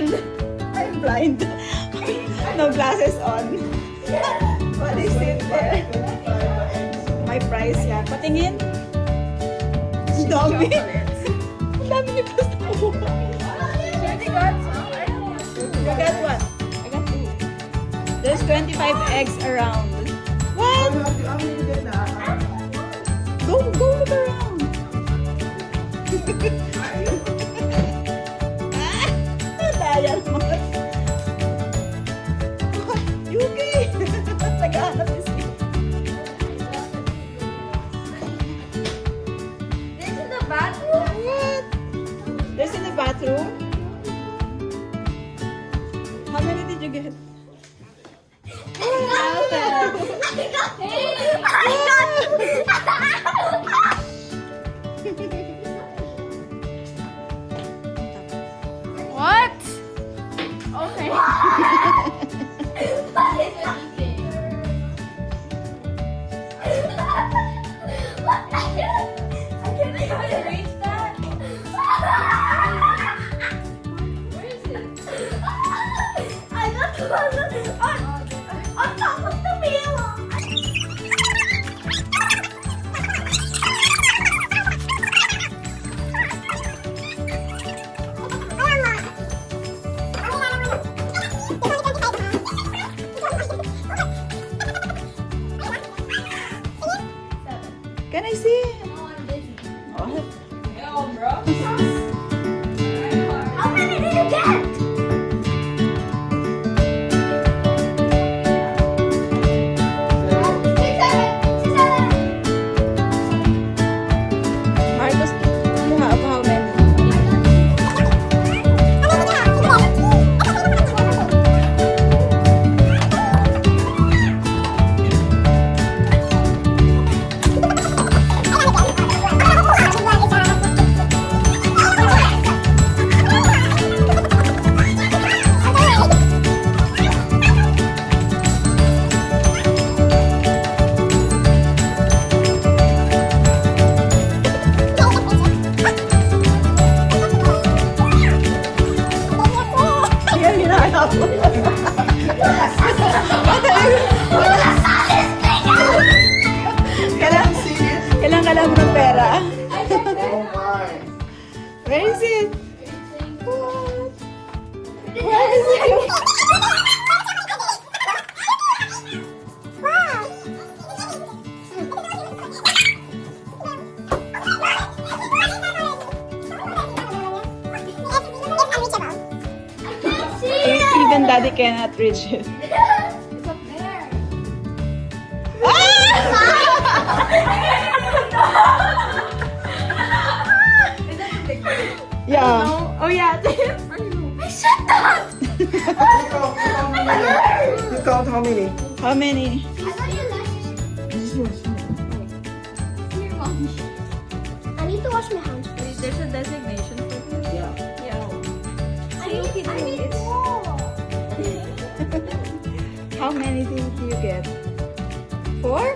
blind. I'm blind. No glasses on. What is it there? My price, yeah. Patingin. Ang dami. Ang dami ni Basta mo. You got some? I don't know. You got what? I got 2. There's 25 eggs around. What? Go look around. Daya naman. Yuki! Naghahanap ni Steve. This is the bathroom. What? There's in the bathroom? How many did you get? What? Okay. I can't even reach that. Where is it? I got the one on top of the wheel. Can I see? No, I'm busy. Oh. Yo, bro. How many did you get? Marcos, you have how many? Yan, hinahanap mo. Kailangan ka lang ng pera. Where is it? What? Where is it? Even daddy cannot reach it. It's up there. Is that the big one? Yeah. No. Oh yeah, it's for you. I said that. You count how many? How many? I thought you left. This is yours. Here, mommy. I need to wash my hands. There's a designation for this. Yeah. Yeah. I need It's more. How many did you get? 4?